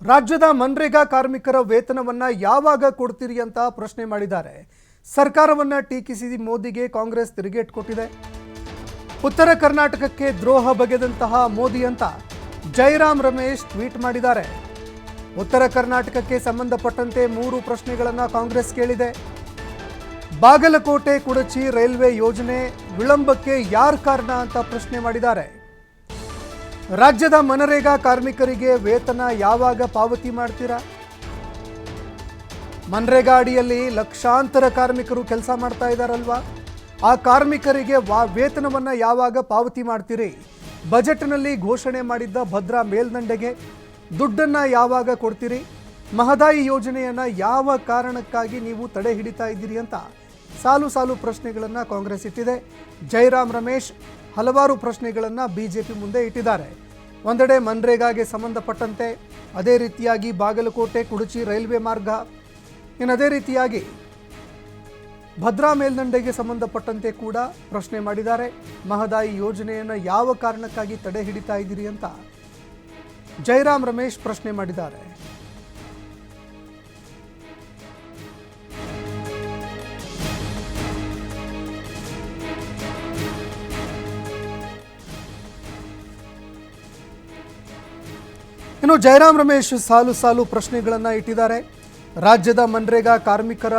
ರಾಜ್ಯದ ಮನ್ರೇಗಾ ಕಾರ್ಮಿಕರ ವೇತನವನ್ನ ಯಾವಾಗ ಕೊಡ್ತೀರಿ ಅಂತ ಪ್ರಶ್ನೆ ಮಾಡಿದ್ದಾರೆ. ಸರ್ಕಾರವನ್ನ ಟೀಕಿಸಿ ಮೋದಿಗೆ ಕಾಂಗ್ರೆಸ್ ತಿರುಗೇಟು ಕೊಟ್ಟಿದೆ. ಉತ್ತರ ಕರ್ನಾಟಕಕ್ಕೆ ದ್ರೋಹ ಬಗೆದಂತಹ ಮೋದಿ ಅಂತ ಜೈರಾಮ್ ರಮೇಶ್ ಟ್ವೀಟ್ ಮಾಡಿದ್ದಾರೆ. ಉತ್ತರ ಕರ್ನಾಟಕಕ್ಕೆ ಸಂಬಂಧಪಟ್ಟಂತೆ 3 ಪ್ರಶ್ನೆಗಳನ್ನು ಕಾಂಗ್ರೆಸ್ ಕೇಳಿದೆ. ಬಾಗಲಕೋಟೆ ಕುಡಚಿ ರೈಲ್ವೆ ಯೋಜನೆ ವಿಳಂಬಕ್ಕೆ ಯಾರು ಕಾರಣ ಅಂತ ಪ್ರಶ್ನೆ ಮಾಡಿದ್ದಾರೆ. ರಾಜ್ಯದ ಮನರೇಗಾ ಕಾರ್ಮಿಕರಿಗೆ ವೇತನ ಯಾವಾಗ ಪಾವತಿ ಮಾಡ್ತೀರಾ? ಮನ್ರೇಗಾ ಅಡಿಯಲ್ಲಿ ಲಕ್ಷಾಂತರ ಕಾರ್ಮಿಕರು ಕೆಲಸ ಮಾಡ್ತಾ ಇದ್ದಾರಲ್ವಾ, ಆ ಕಾರ್ಮಿಕರಿಗೆ ವೇತನವನ್ನು ಯಾವಾಗ ಪಾವತಿ ಮಾಡ್ತೀರಿ? ಬಜೆಟ್ನಲ್ಲಿ ಘೋಷಣೆ ಮಾಡಿದ್ದ ಭದ್ರಾ ಮೇಲ್ದಂಡೆಗೆ ದುಡ್ಡನ್ನು ಯಾವಾಗ ಕೊಡ್ತೀರಿ? ಮಹದಾಯಿ ಯೋಜನೆಯನ್ನು ಯಾವ ಕಾರಣಕ್ಕಾಗಿ ನೀವು ತಡೆ ಹಿಡಿತಾ ಇದ್ದೀರಿ ಅಂತ ಸಾಲು ಸಾಲು ಪ್ರಶ್ನೆಗಳನ್ನು ಕಾಂಗ್ರೆಸ್ ಇಟ್ಟಿದೆ. ಜೈರಾಮ್ ರಮೇಶ್ ಹಲವಾರು ಪ್ರಶ್ನೆಗಳನ್ನು ಬಿಜೆಪಿ ಮುಂದೆ ಇಟ್ಟಿದ್ದಾರೆ. ಒಂದೆಡೆ ಮನ್ರೇಗಾಗೆ ಸಂಬಂಧಪಟ್ಟಂತೆ, ಅದೇ ರೀತಿಯಾಗಿ ಬಾಗಲಕೋಟೆ ಕುಡಚಿ ರೈಲ್ವೆ ಮಾರ್ಗ, ಇನ್ನು ಅದೇ ರೀತಿಯಾಗಿ ಭದ್ರಾ ಮೇಲ್ದಂಡೆಗೆ ಸಂಬಂಧಪಟ್ಟಂತೆ ಕೂಡ ಪ್ರಶ್ನೆ ಮಾಡಿದ್ದಾರೆ. ಮಹದಾಯಿ ಯೋಜನೆಯನ್ನು ಯಾವ ಕಾರಣಕ್ಕಾಗಿ ತಡೆ ಹಿಡಿತಾ ಇದ್ದೀರಿ ಅಂತ ಜೈರಾಮ್ ರಮೇಶ್ ಪ್ರಶ್ನೆ ಮಾಡಿದ್ದಾರೆ. ಇನ್ನು ಜೈರಾಮ್ ರಮೇಶ್ ಸಾಲು ಸಾಲು ಪ್ರಶ್ನೆಗಳನ್ನು ಇಟ್ಟಿದ್ದಾರೆ. ರಾಜ್ಯದ ಮನ್ರೇಗಾ ಕಾರ್ಮಿಕರ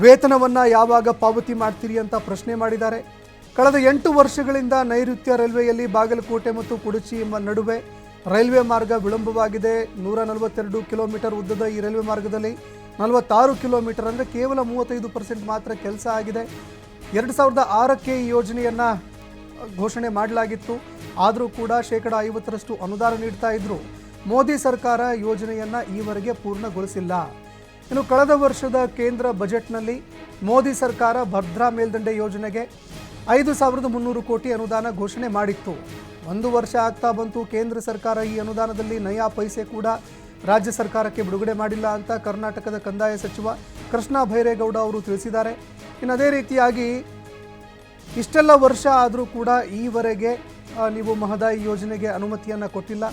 ವೇತನವನ್ನು ಯಾವಾಗ ಪಾವತಿ ಮಾಡ್ತೀರಿ ಅಂತ ಪ್ರಶ್ನೆ ಮಾಡಿದ್ದಾರೆ. ಕಳೆದ 8 ವರ್ಷಗಳಿಂದ ನೈಋತ್ಯ ರೈಲ್ವೆಯಲ್ಲಿ ಬಾಗಲಕೋಟೆ ಮತ್ತು ಕುಡಚಿ ಎಂಬ ನಡುವೆ ರೈಲ್ವೆ ಮಾರ್ಗ ವಿಳಂಬವಾಗಿದೆ. 142 ಕಿಲೋಮೀಟರ್ ಉದ್ದದ ಈ ರೈಲ್ವೆ ಮಾರ್ಗದಲ್ಲಿ 46 ಕಿಲೋಮೀಟರ್ ಅಂದರೆ ಕೇವಲ 35% ಮಾತ್ರ ಕೆಲಸ ಆಗಿದೆ. 2006ಕ್ಕೆ ಈ ಯೋಜನೆಯನ್ನು ಘೋಷಣೆ ಮಾಡಲಾಗಿತ್ತು. ಆದರೂ ಕೂಡ 50% ಅನುದಾನ ನೀಡ್ತಾ ಇದ್ರು. ಮೋದಿ ಸರ್ಕಾರ ಯೋಜನೆಯನ್ನು ಈವರೆಗೆ ಪೂರ್ಣಗೊಳಿಸಿಲ್ಲ. ಇನ್ನು ಕಳೆದ ವರ್ಷದ ಕೇಂದ್ರ ಬಜೆಟ್ನಲ್ಲಿ ಮೋದಿ ಸರ್ಕಾರ ಭದ್ರಾ ಮೇಲ್ದಂಡೆ ಯೋಜನೆಗೆ 5,300 ಕೋಟಿ ಅನುದಾನ ಘೋಷಣೆ ಮಾಡಿತ್ತು. 1 ವರ್ಷ ಆಗ್ತಾ ಬಂತು, ಕೇಂದ್ರ ಸರ್ಕಾರ ಈ ಅನುದಾನದಲ್ಲಿ ನಯಾ ಪೈಸೆ ಕೂಡ ರಾಜ್ಯ ಸರ್ಕಾರಕ್ಕೆ ಬಿಡುಗಡೆ ಮಾಡಿಲ್ಲ ಅಂತ ಕರ್ನಾಟಕದ ಕಂದಾಯ ಸಚಿವ ಕೃಷ್ಣ ಭೈರೇಗೌಡ ಅವರು ತಿಳಿಸಿದ್ದಾರೆ. ಇನ್ನು ಅದೇ ರೀತಿಯಾಗಿ ಇಷ್ಟೆಲ್ಲ ವರ್ಷ ಆದರೂ ಕೂಡ ಈವರೆಗೆ ನೀವು ಮಹದಾಯಿ ಯೋಜನೆಗೆ ಅನುಮತಿಯನ್ನು ಕೊಟ್ಟಿಲ್ಲ.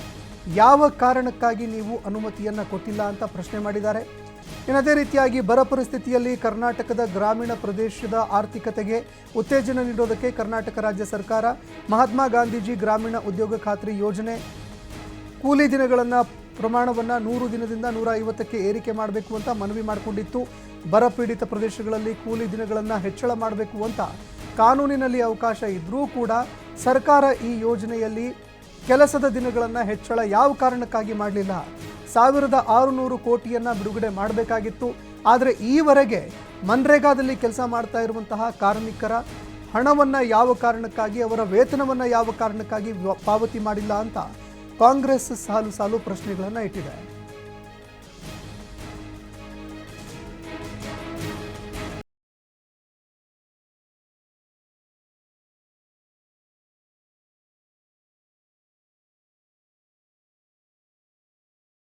ಯಾವ ಕಾರಣಕ್ಕಾಗಿ ನೀವು ಅನುಮತಿಯನ್ನು ಕೊಟ್ಟಿಲ್ಲ ಅಂತ ಪ್ರಶ್ನೆ ಮಾಡಿದ್ದಾರೆ. ಇನ್ನು ಅದೇ ರೀತಿಯಾಗಿ ಬರ ಪರಿಸ್ಥಿತಿಯಲ್ಲಿ ಕರ್ನಾಟಕದ ಗ್ರಾಮೀಣ ಪ್ರದೇಶದ ಆರ್ಥಿಕತೆಗೆ ಉತ್ತೇಜನ ನೀಡೋದಕ್ಕೆ ಕರ್ನಾಟಕ ರಾಜ್ಯ ಸರ್ಕಾರ ಮಹಾತ್ಮ ಗಾಂಧೀಜಿ ಗ್ರಾಮೀಣ ಉದ್ಯೋಗ ಖಾತ್ರಿ ಯೋಜನೆ ಕೂಲಿ ದಿನಗಳನ್ನು ಪ್ರಮಾಣವನ್ನು 100 ದಿನದಿಂದ 150ಕ್ಕೆ ಏರಿಕೆ ಮಾಡಬೇಕು ಅಂತ ಮನವಿ ಮಾಡಿಕೊಂಡಿತ್ತು. ಬರ ಪೀಡಿತ ಪ್ರದೇಶಗಳಲ್ಲಿ ಕೂಲಿ ದಿನಗಳನ್ನು ಹೆಚ್ಚಳ ಮಾಡಬೇಕು ಅಂತ ಕಾನೂನಿನಲ್ಲಿ ಅವಕಾಶ ಇದ್ದರೂ ಕೂಡ ಸರ್ಕಾರ ಈ ಯೋಜನೆಯಲ್ಲಿ ಕೆಲಸದ ದಿನಗಳನ್ನು ಹೆಚ್ಚಳ ಯಾವ ಕಾರಣಕ್ಕಾಗಿ ಮಾಡಲಿಲ್ಲ? 1,600 ಕೋಟಿಯನ್ನು ಬಿಡುಗಡೆ ಮಾಡಬೇಕಾಗಿತ್ತು. ಆದರೆ ಈವರೆಗೆ ಮನ್ರೇಗಾದಲ್ಲಿ ಕೆಲಸ ಮಾಡ್ತಾ ಇರುವಂತಹ ಕಾರ್ಮಿಕರ ಹಣವನ್ನು ಯಾವ ಕಾರಣಕ್ಕಾಗಿ, ಅವರ ವೇತನವನ್ನು ಯಾವ ಕಾರಣಕ್ಕಾಗಿ ಪಾವತಿ ಮಾಡಿಲ್ಲ ಅಂತ ಕಾಂಗ್ರೆಸ್ ಸಾಲು ಸಾಲು ಪ್ರಶ್ನೆಗಳನ್ನು ಇಟ್ಟಿದೆ.